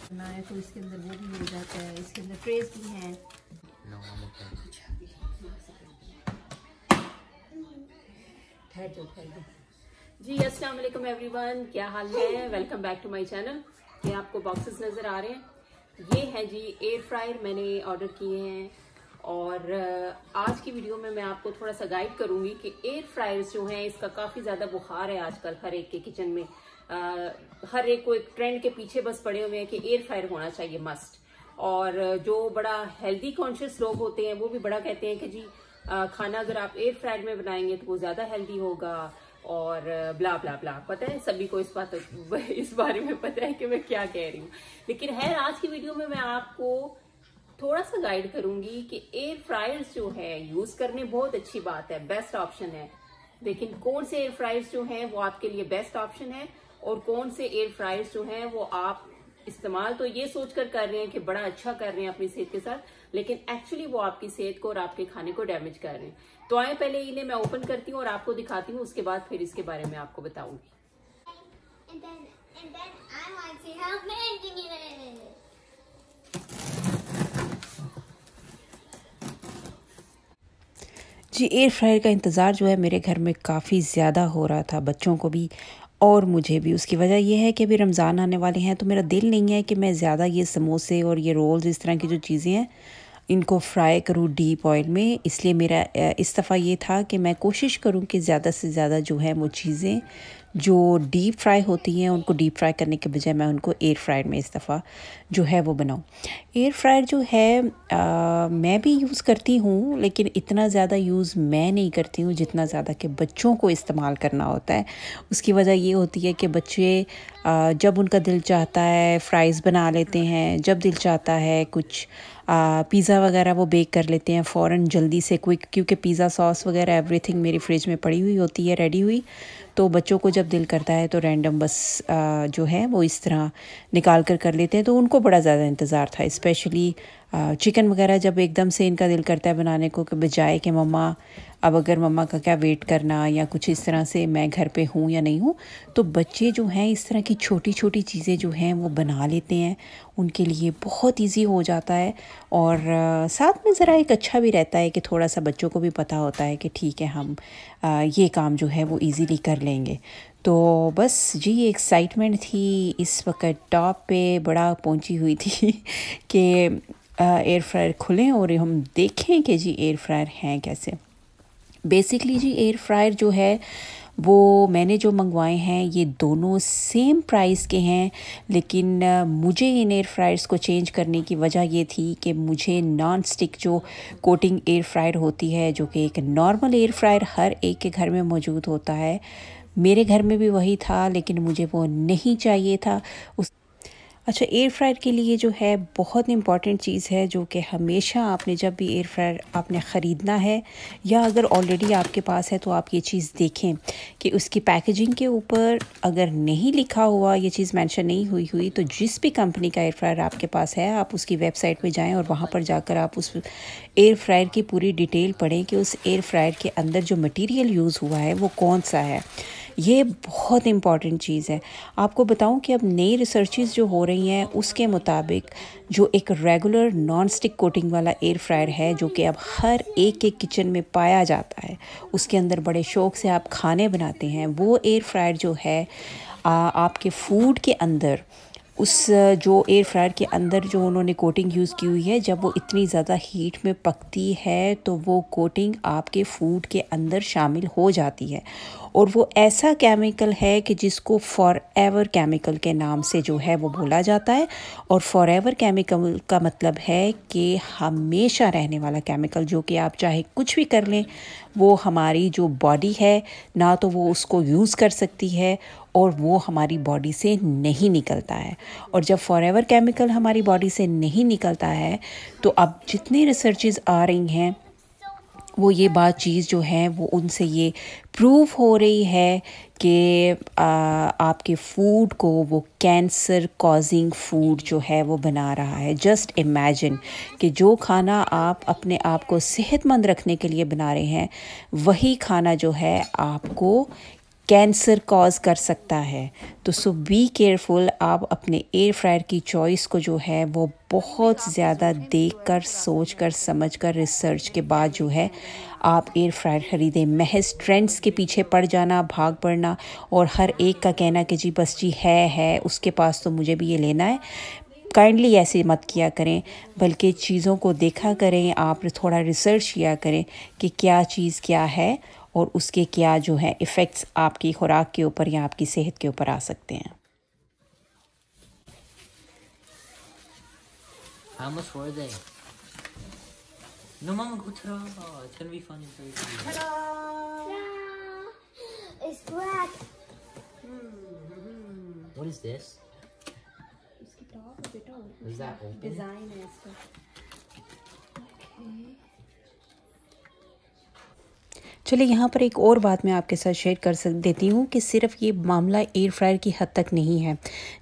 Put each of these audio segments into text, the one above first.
बनाए तो इसके अंदर वो भी मिल जाता है, इसके अंदर ट्रेस भी हैं। जी अस्सलाम वालेकुम एवरीवन, क्या हाल है? Welcome back to my channel. ये आपको बॉक्सेस नजर आ रहे हैं, ये है जी एयर फ्रायर मैंने ऑर्डर किए हैं। और आज की वीडियो में मैं आपको थोड़ा सा गाइड करूंगी कि एयर फ्रायर्स जो हैं इसका काफी ज्यादा बुखार है आजकल हर एक के किचन में। हर एक को एक ट्रेंड के पीछे बस पड़े हुए हैं कि एयर फ्रायर होना चाहिए मस्ट। और जो बड़ा हेल्दी कॉन्शियस लोग होते हैं वो भी बड़ा कहते हैं कि जी खाना अगर आप एयर फ्रायर में बनाएंगे तो वो ज्यादा हेल्दी होगा और ब्ला ब्ला ब्ला। पता है सभी को इस बारे में पता है कि मैं क्या कह रही हूँ। लेकिन है आज की वीडियो में मैं आपको थोड़ा सा गाइड करूंगी कि एयर फ्रायर्स जो है यूज करने बहुत अच्छी बात है, बेस्ट ऑप्शन है। लेकिन कौन से एयर फ्रायर्स जो हैं वो आपके लिए बेस्ट ऑप्शन है और कौन से एयर फ्रायर्स जो हैं वो आप इस्तेमाल तो ये सोचकर कर रहे हैं कि बड़ा अच्छा कर रहे हैं अपनी सेहत के साथ, लेकिन एक्चुअली वो आपकी सेहत को और आपके खाने को डैमेज कर रहे हैं। तो आए पहले इन्हें मैं ओपन करती हूँ और आपको दिखाती हूँ, उसके बाद फिर इसके बारे में आपको बताऊंगी। जी एयर फ्रायर का इंतज़ार जो है मेरे घर में काफ़ी ज़्यादा हो रहा था, बच्चों को भी और मुझे भी। उसकी वजह यह है कि अभी रमज़ान आने वाले हैं तो मेरा दिल नहीं है कि मैं ज़्यादा ये समोसे और ये रोल्स इस तरह की जो चीज़ें हैं इनको फ्राई करूँ डीप ऑयल में। इसलिए मेरा इस दफ़ा ये था कि मैं कोशिश करूँ कि ज़्यादा से ज़्यादा जो है वो चीज़ें जो डीप फ्राई होती हैं उनको डीप फ्राई करने के बजाय मैं उनको एयर फ्रायर में इस दफ़ा जो है वो बनाऊँ। एयर फ्रायर जो है मैं भी यूज़ करती हूँ, लेकिन इतना ज़्यादा यूज़ मैं नहीं करती हूँ जितना ज़्यादा कि बच्चों को इस्तेमाल करना होता है। उसकी वजह ये होती है कि बच्चे जब उनका दिल चाहता है फ्राइज़ बना लेते हैं, जब दिल चाहता है कुछ पिज़्ज़ा वगैरह वो बेक कर लेते हैं फ़ौरन जल्दी से क्विक, क्योंकि पिज़्ज़ा सॉस वगैरह एवरीथिंग मेरी फ्रिज में पड़ी हुई होती है रेडी हुई। तो बच्चों को जब दिल करता है तो रैंडम बस जो है वो इस तरह निकाल कर लेते हैं। तो उनको बड़ा ज़्यादा इंतज़ार था, स्पेशली चिकन वगैरह जब एकदम से इनका दिल करता है बनाने को कि बजाय कि मम्मा अब अगर मम्मा का क्या वेट करना या कुछ इस तरह से मैं घर पे हूँ या नहीं हूँ, तो बच्चे जो हैं इस तरह की छोटी छोटी चीज़ें जो हैं वो बना लेते हैं। उनके लिए बहुत इजी हो जाता है और साथ में ज़रा एक अच्छा भी रहता है कि थोड़ा सा बच्चों को भी पता होता है कि ठीक है हम ये काम जो है वो इजीली कर लेंगे। तो बस जी ये एक्साइटमेंट थी इस वक्त टॉप पे बड़ा पहुंची हुई थी कि एयर फ्रायर खुलें और हम देखें कि जी एयर फ्रायर हैं कैसे। बेसिकली जी एयर फ्रायर जो है वो मैंने जो मंगवाए हैं ये दोनों सेम प्राइस के हैं, लेकिन मुझे इन एयर फ्रायर्स को चेंज करने की वजह ये थी कि मुझे नॉन स्टिक जो कोटिंग एयर फ्रायर होती है, जो कि एक नॉर्मल एयर फ्रायर हर एक के घर में मौजूद होता है, मेरे घर में भी वही था, लेकिन मुझे वो नहीं चाहिए था। अच्छा एयर फ्रायर के लिए जो है बहुत इंपॉर्टेंट चीज़ है जो कि हमेशा आपने जब भी एयर फ्रायर आपने ख़रीदना है या अगर ऑलरेडी आपके पास है तो आप ये चीज़ देखें कि उसकी पैकेजिंग के ऊपर अगर नहीं लिखा हुआ, ये चीज़ मेंशन नहीं हुई तो जिस भी कंपनी का एयर फ्रायर आपके पास है आप उसकी वेबसाइट पे जाएं और वहाँ पर जाकर आप उस एयर फ्रायर की पूरी डिटेल पढ़ें कि उस एयर फ्रायर के अंदर जो मटीरियल यूज़ हुआ है वो कौन सा है। ये बहुत इम्पॉर्टेंट चीज़ है। आपको बताऊं कि अब नई रिसर्चेस जो हो रही हैं उसके मुताबिक जो एक रेगुलर नॉन स्टिक कोटिंग वाला एयर फ्रायर है जो कि अब हर एक के किचन में पाया जाता है, उसके अंदर बड़े शौक़ से आप खाने बनाते हैं, वो एयर फ्रायर जो है आपके फूड के अंदर उस जो एयर फ्रायर के अंदर जो उन्होंने कोटिंग यूज़ की हुई है, जब वो इतनी ज़्यादा हीट में पकती है तो वो कोटिंग आपके फूड के अंदर शामिल हो जाती है और वो ऐसा केमिकल है कि जिसको फॉरएवर केमिकल के नाम से जो है वो बोला जाता है। और फॉरएवर केमिकल का मतलब है कि हमेशा रहने वाला केमिकल, जो कि आप चाहे कुछ भी कर लें वो हमारी जो बॉडी है ना तो वो उसको यूज़ कर सकती है और वो हमारी बॉडी से नहीं निकलता है। और जब फॉरएवर केमिकल हमारी बॉडी से नहीं निकलता है तो अब जितनी रिसर्चेस आ रही हैं वो ये बात चीज़ जो है वो उनसे ये प्रूव हो रही है कि आपके फूड को वो कैंसर कॉजिंग फूड जो है वो बना रहा है। जस्ट इमेजिन कि जो खाना आप अपने आप को सेहतमंद रखने के लिए बना रहे हैं वही खाना जो है आपको कैंसर कॉज कर सकता है। तो सो बी केयरफुल। आप अपने एयर फ्रायर की चॉइस को जो है वो बहुत ज़्यादा देखकर, सोचकर, समझकर, रिसर्च के बाद जो है आप एयर फ्रायर ख़रीदें। महज ट्रेंड्स के पीछे पड़ जाना, भाग पड़ना और हर एक का कहना कि जी बस जी है उसके पास तो मुझे भी ये लेना है, काइंडली ऐसे मत किया करें, बल्कि चीज़ों को देखा करें, आप थोड़ा रिसर्च किया करें कि क्या चीज़ क्या है और उसके क्या जो है इफ़ेक्ट्स आपकी खुराक के ऊपर या आपकी सेहत के ऊपर आ सकते हैं। How much were they? No, Mama, go ta-da. It's gonna be fun. Ta-da! It's black. What is this? इसकी टॉप बेटा Is that open? डिजाइन है इसका। चलिए यहाँ पर एक और बात मैं आपके साथ शेयर कर देती हूँ कि सिर्फ ये मामला एयर फ्रायर की हद तक नहीं है।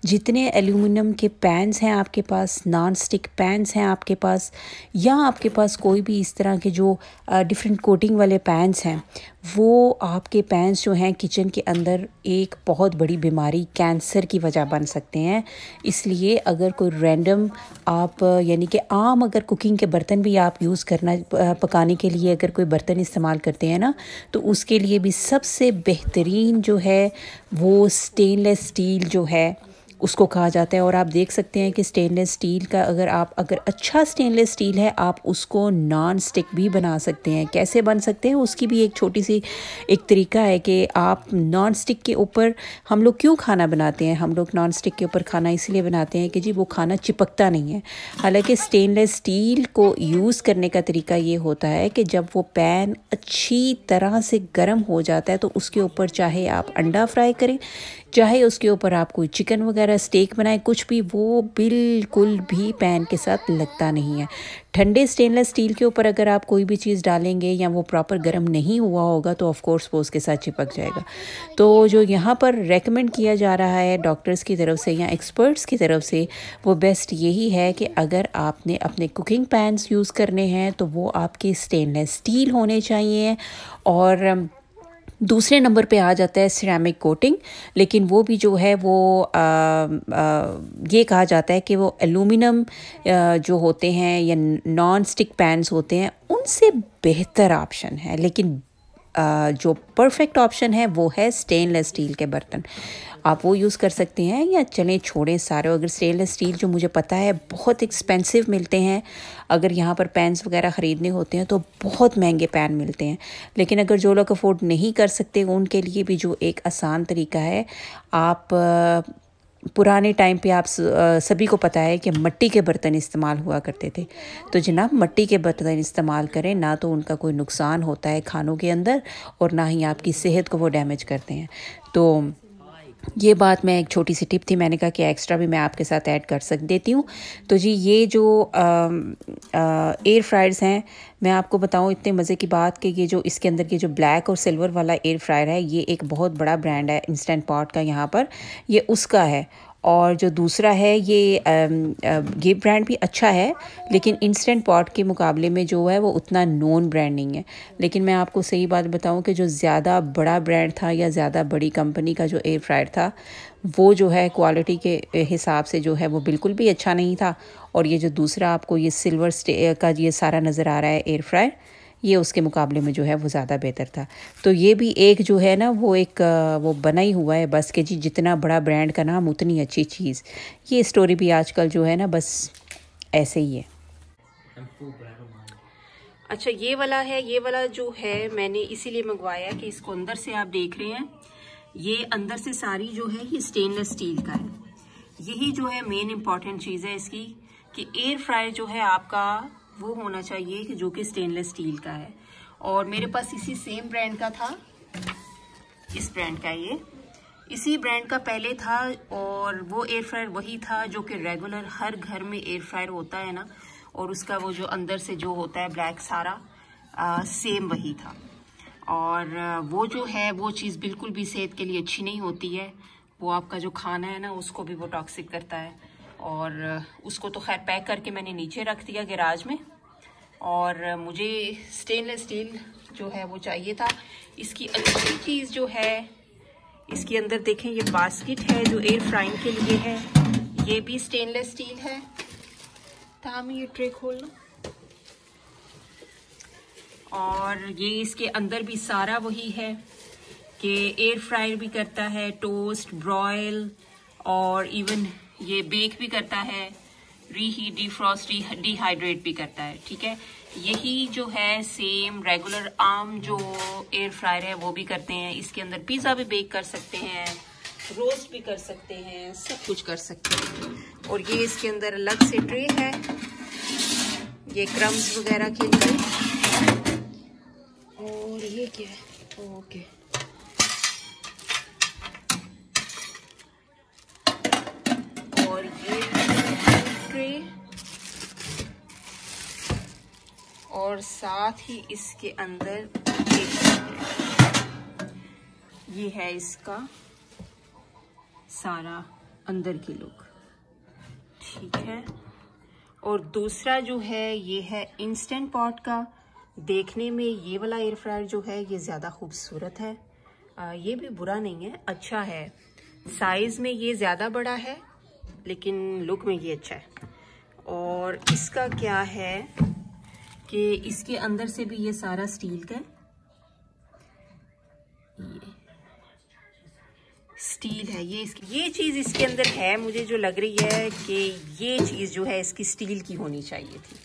जितने एल्यूमिनियम के पैन्स हैं आपके पास, नॉन स्टिक पैन्स हैं आपके पास, या आपके पास कोई भी इस तरह के जो डिफरेंट कोटिंग वाले पैन्स हैं, वो आपके पैन्स जो हैं किचन के अंदर एक बहुत बड़ी बीमारी, कैंसर की वजह बन सकते हैं। इसलिए अगर कोई रैंडम आप यानी कि आम अगर कुकिंग के बर्तन भी आप यूज़ करना, पकाने के लिए अगर कोई बर्तन इस्तेमाल करते हैं ना, तो उसके लिए भी सबसे बेहतरीन जो है वो स्टेनलेस स्टील जो है उसको कहा जाता है। और आप देख सकते हैं कि स्टेनलेस स्टील का अगर अच्छा स्टेनलेस स्टील है, आप उसको नॉन स्टिक भी बना सकते हैं। कैसे बन सकते हैं उसकी भी एक छोटी सी एक तरीका है कि आप नॉन स्टिक के ऊपर, हम लोग क्यों खाना बनाते हैं, हम लोग नॉन स्टिक के ऊपर खाना इसलिए बनाते हैं कि जी वो खाना चिपकता नहीं है। हालांकि स्टेनलेस स्टील को यूज़ करने का तरीका ये होता है कि जब वो पैन अच्छी तरह से गर्म हो जाता है तो उसके ऊपर चाहे आप अंडा फ्राई करें, चाहे उसके ऊपर आप कोई चिकन वगैरह स्टेक बनाए, कुछ भी, वो बिल्कुल भी पैन के साथ लगता नहीं है। ठंडे स्टेनलेस स्टील के ऊपर अगर आप कोई भी चीज़ डालेंगे या वो प्रॉपर गर्म नहीं हुआ होगा तो ऑफ कोर्स वो उसके साथ चिपक जाएगा। तो जो यहाँ पर रेकमेंड किया जा रहा है डॉक्टर्स की तरफ से या एक्सपर्ट्स की तरफ से, वो बेस्ट यही है कि अगर आपने अपने कुकिंग पैन्स यूज़ करने हैं तो वो आपके स्टेनलेस स्टील होने चाहिए। और दूसरे नंबर पे आ जाता है सिरेमिक कोटिंग, लेकिन वो भी जो है वो ये कहा जाता है कि वो एल्यूमिनियम जो होते हैं या नॉन स्टिक पैन्स होते हैं उनसे बेहतर ऑप्शन है, लेकिन जो परफेक्ट ऑप्शन है वो है स्टेनलेस स्टील के बर्तन। आप वो यूज़ कर सकते हैं या चलें छोड़ें सारे। अगर स्टेनलेस स्टील जो मुझे पता है बहुत एक्सपेंसिव मिलते हैं, अगर यहाँ पर पैन्स वगैरह ख़रीदने होते हैं तो बहुत महंगे पैन मिलते हैं, लेकिन अगर जो लोग अफोर्ड नहीं कर सकते उनके लिए भी जो एक आसान तरीका है, आप पुराने टाइम पे आप सभी को पता है कि मिट्टी के बर्तन इस्तेमाल हुआ करते थे, तो जनाब मिट्टी के बर्तन इस्तेमाल करें, ना तो उनका कोई नुकसान होता है खानों के अंदर और ना ही आपकी सेहत को वो डैमेज करते हैं। तो ये बात मैं एक छोटी सी टिप थी, मैंने कहा कि एक्स्ट्रा भी मैं आपके साथ ऐड कर देती हूँ। तो जी ये जो एयर फ्रायर्स हैं, मैं आपको बताऊँ इतने मज़े की बात कि ये जो इसके अंदर के जो ब्लैक और सिल्वर वाला एयर फ्रायर है, ये एक बहुत बड़ा ब्रांड है इंस्टेंट पॉट का, यहाँ पर ये उसका है। और जो दूसरा है ये ब्रांड भी अच्छा है, लेकिन इंस्टेंट पॉट के मुकाबले में जो है वो उतना नोन ब्रांड नहीं है। लेकिन मैं आपको सही बात बताऊं कि जो ज़्यादा बड़ा ब्रांड था या ज़्यादा बड़ी कंपनी का जो एयर फ्रायर था, वो जो है क्वालिटी के हिसाब से जो है वो बिल्कुल भी अच्छा नहीं था। और ये जो दूसरा आपको ये सिल्वर का ये सारा नज़र आ रहा है एयर फ्रायर, ये उसके मुकाबले में जो है वो ज़्यादा बेहतर था। तो ये भी एक जो है ना वो एक वो बना ही हुआ है बस कि जी जितना बड़ा ब्रांड का नाम उतनी अच्छी चीज़। ये स्टोरी भी आजकल जो है ना बस ऐसे ही है। अच्छा ये वाला है, ये वाला जो है मैंने इसीलिए मंगवाया कि इसको अंदर से आप देख रहे हैं, ये अंदर से सारी जो है ये स्टेनलेस स्टील का है। यही जो है मेन इम्पॉर्टेंट चीज़ है इसकी कि एयर फ्रायर जो है आपका वो होना चाहिए कि जो कि स्टेनलेस स्टील का है। और मेरे पास इसी सेम ब्रांड का था, इस ब्रांड का, ये इसी ब्रांड का पहले था। और वो एयर फ्रायर वही था जो कि रेगुलर हर घर में एयर फ्रायर होता है ना, और उसका वो जो अंदर से जो होता है ब्लैक सारा सेम वही था। और वो जो है वो चीज़ बिल्कुल भी सेहत के लिए अच्छी नहीं होती है। वो आपका जो खाना है ना उसको भी वो टॉक्सिक करता है। और उसको तो खैर पैक करके मैंने नीचे रख दिया गैराज में। और मुझे स्टेनलेस स्टील जो है वो चाहिए था। इसकी अच्छी चीज़ जो है इसके अंदर देखें ये बास्केट है जो एयर फ्राइंग के लिए है, ये भी स्टेनलेस स्टील है। तामी ये ट्रे खोल लो। और ये इसके अंदर भी सारा वही है कि एयर फ्रायर भी करता है, टोस्ट, ब्रॉयल और इवन ये बेक भी करता है, रीहीट, डिफ्रॉस्ट, डिहाइड्रेट भी करता है। ठीक है, यही जो है सेम रेगुलर आम जो एयर फ्रायर है वो भी करते हैं। इसके अंदर पिज्जा भी बेक कर सकते हैं, रोस्ट भी कर सकते हैं, सब कुछ कर सकते हैं। और ये इसके अंदर अलग से ट्रे है, ये क्रम्स वगैरह के लिए। और ये क्या है, ओके, और ये ट्रे, और साथ ही इसके अंदर ये है इसका सारा अंदर की लुक। ठीक है, और दूसरा जो है ये है इंस्टेंट पॉट का। देखने में ये वाला एयर फ्रायर जो है ये ज़्यादा खूबसूरत है, ये भी बुरा नहीं है, अच्छा है। साइज़ में ये ज़्यादा बड़ा है लेकिन लुक में ये अच्छा है। और इसका क्या है कि इसके अंदर से भी ये सारा स्टील का है, ये स्टील है। ये चीज़ इसके अंदर है, मुझे जो लग रही है कि ये चीज़ जो है इसकी स्टील की होनी चाहिए थी,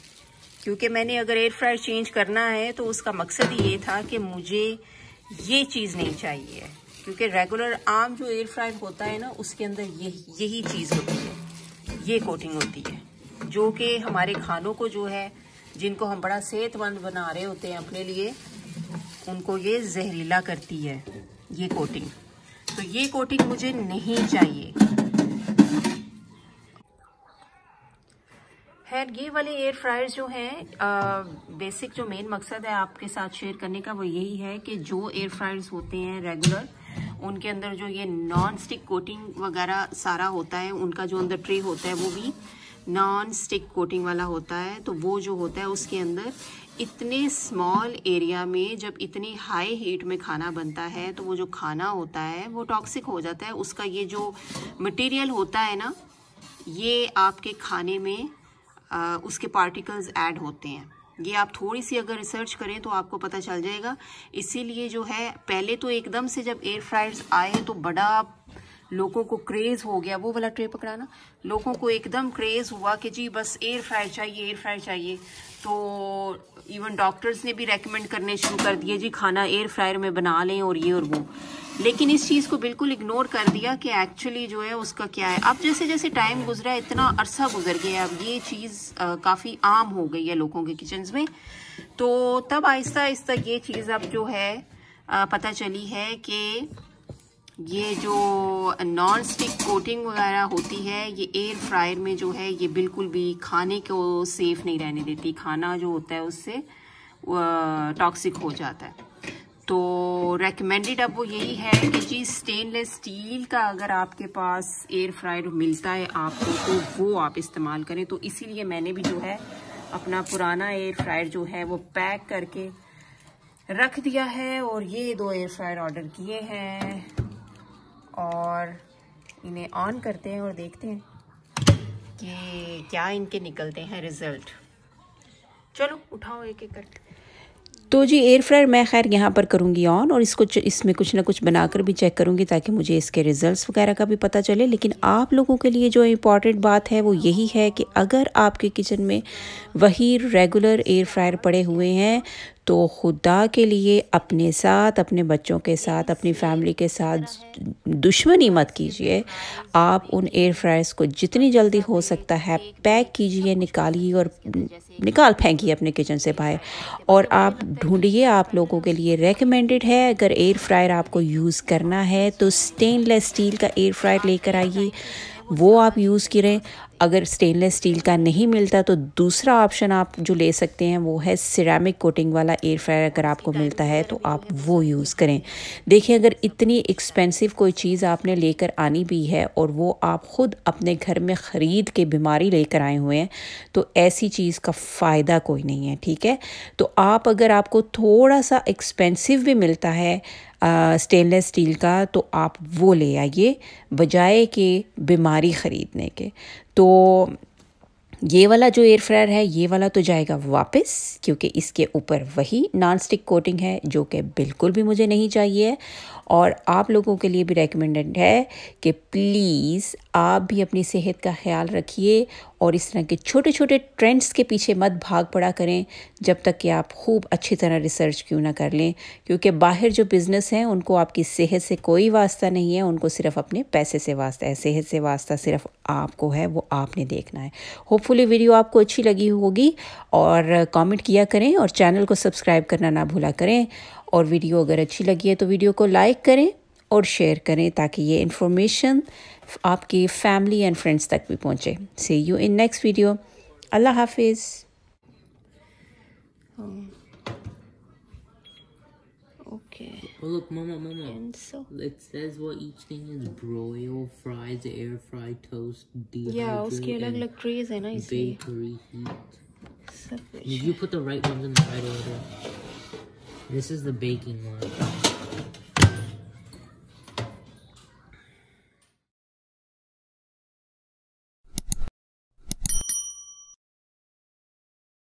क्योंकि मैंने अगर एयर फ्रायर चेंज करना है तो उसका मकसद ये था कि मुझे ये चीज़ नहीं चाहिए, क्योंकि रेगुलर आम जो एयर फ्रायर होता है ना उसके अंदर यही चीज़ होती है, ये कोटिंग होती है, जो कि हमारे खानों को जो है, जिनको हम बड़ा सेहतमंद बना रहे होते हैं अपने लिए, उनको ये जहरीला करती है ये कोटिंग। तो ये कोटिंग मुझे नहीं चाहिए। खैर, ये वाले एयर फ्रायर्स जो हैं, बेसिक जो मेन मकसद है आपके साथ शेयर करने का वो यही है कि जो एयर फ्रायर्स होते हैं रेगुलर, उनके अंदर जो ये नॉन स्टिक कोटिंग वगैरह सारा होता है, उनका जो अंदर ट्रे होता है वो भी नॉन स्टिक कोटिंग वाला होता है। तो वो जो होता है उसके अंदर इतने स्मॉल एरिया में जब इतनी हाई हीट में खाना बनता है तो वो जो खाना होता है वो टॉक्सिक हो जाता है। उसका ये जो मटेरियल होता है ना, ये आपके खाने में उसके पार्टिकल्स ऐड होते हैं। ये आप थोड़ी सी अगर रिसर्च करें तो आपको पता चल जाएगा। इसीलिए जो है, पहले तो एकदम से जब एयर फ्रायर्स आए तो बड़ा लोगों को क्रेज हो गया, वो वाला ट्रे पकड़ाना, लोगों को एकदम क्रेज हुआ कि जी बस एयर फ्रायर चाहिए, एयर फ्रायर चाहिए। तो इवन डॉक्टर्स ने भी रेकमेंड करने शुरू कर दिए, जी खाना एयर फ्रायर में बना लें और ये और वो। लेकिन इस चीज़ को बिल्कुल इग्नोर कर दिया कि एक्चुअली जो है उसका क्या है। अब जैसे जैसे टाइम गुजरा है, इतना अरसा गुजर गया, अब ये चीज़ काफ़ी आम हो गई है लोगों के किचन्स में। तो तब आहिस्ता आहिस्ता ये चीज़ अब जो है पता चली है कि ये जो नॉन स्टिक कोटिंग वगैरह होती है, ये एयर फ्रायर में जो है ये बिल्कुल भी खाने को सेफ नहीं रहने देती। खाना जो होता है उससे टॉक्सिक हो जाता है। तो रेकमेंडेड अब वो यही है कि जी स्टेनलेस स्टील का अगर आपके पास एयर फ्रायर मिलता है आपको, तो वो आप इस्तेमाल करें। तो इसीलिए मैंने भी जो है अपना पुराना एयर फ्रायर जो है वो पैक करके रख दिया है, और ये 2 एयर फ्रायर ऑर्डर किए हैं, और इन्हें ऑन करते हैं और देखते हैं कि क्या इनके निकलते हैं रिजल्ट। चलो उठाओ एक एक करके। तो जी एयर फ्रायर मैं खैर यहाँ पर करूँगी ऑन, और इसमें कुछ ना कुछ बनाकर भी चेक करूँगी ताकि मुझे इसके रिजल्ट्स वगैरह का भी पता चले। लेकिन आप लोगों के लिए जो इम्पॉर्टेंट बात है वो यही है कि अगर आपके किचन में वही रेगुलर एयर फ्रायर पड़े हुए हैं तो खुदा के लिए अपने साथ, अपने बच्चों के साथ, अपनी फैमिली के साथ दुश्मनी मत कीजिए। आप उन एयर फ्रायर्स को जितनी जल्दी हो सकता है पैक कीजिए, निकालिए और निकाल फेंकिए अपने किचन से बाहर, और आप ढूंढिए। आप लोगों के लिए रेकमेंडेड है, अगर एयर फ्रायर आपको यूज़ करना है तो स्टेनलेस स्टील का एयर फ्रायर लेकर आइए, वो आप यूज़ करें। अगर स्टेनलेस स्टील का नहीं मिलता तो दूसरा ऑप्शन आप जो ले सकते हैं वो है सिरेमिक कोटिंग वाला एयर फ्रायर। अगर आपको मिलता है तो आप वो यूज़ करें। देखिए, अगर इतनी एक्सपेंसिव कोई चीज़ आपने लेकर आनी भी है और वो आप ख़ुद अपने घर में ख़रीद के बीमारी लेकर आए हुए हैं, तो ऐसी चीज़ का फ़ायदा कोई नहीं है। ठीक है, तो आप अगर आपको थोड़ा सा एक्सपेंसिव भी मिलता है, स्टेनलेस स्टील का, तो आप वो ले आइए बजाय कि बीमारी ख़रीदने के। तो ये वाला जो एयर फ्रायर है, ये वाला तो जाएगा वापस, क्योंकि इसके ऊपर वही नॉन स्टिक कोटिंग है जो कि बिल्कुल भी मुझे नहीं चाहिए। और आप लोगों के लिए भी रेकमेंडेड है कि प्लीज़ आप भी अपनी सेहत का ख्याल रखिए और इस तरह के छोटे छोटे ट्रेंड्स के पीछे मत भाग पड़ा करें जब तक कि आप खूब अच्छी तरह रिसर्च क्यों ना कर लें, क्योंकि बाहर जो बिज़नेस हैं उनको आपकी सेहत से कोई वास्ता नहीं है, उनको सिर्फ अपने पैसे से वास्ता है। सेहत से वास्ता सिर्फ आपको है, वो आपने देखना है। होपफुली वीडियो आपको अच्छी लगी होगी और कमेंट किया करें और चैनल को सब्सक्राइब करना ना भूला करें। और वीडियो अगर अच्छी लगी है तो वीडियो को लाइक करें और शेयर करें ताकि ये इन्फॉर्मेशन आपकी फैमिली एंड फ्रेंड्स तक भी पहुंचे। सी यू इन नेक्स्ट वीडियो। अल्लाह हाफिज़। Okay. Oh look, Mama. And so It says what each thing is: broil, fries, air fry, toast, dehydrate, yeah, उसके अलग-अलग ट्रेज है ना इसलिए। bakery heat. सब कुछ Did you put the right ones in the right order? This is the baking one.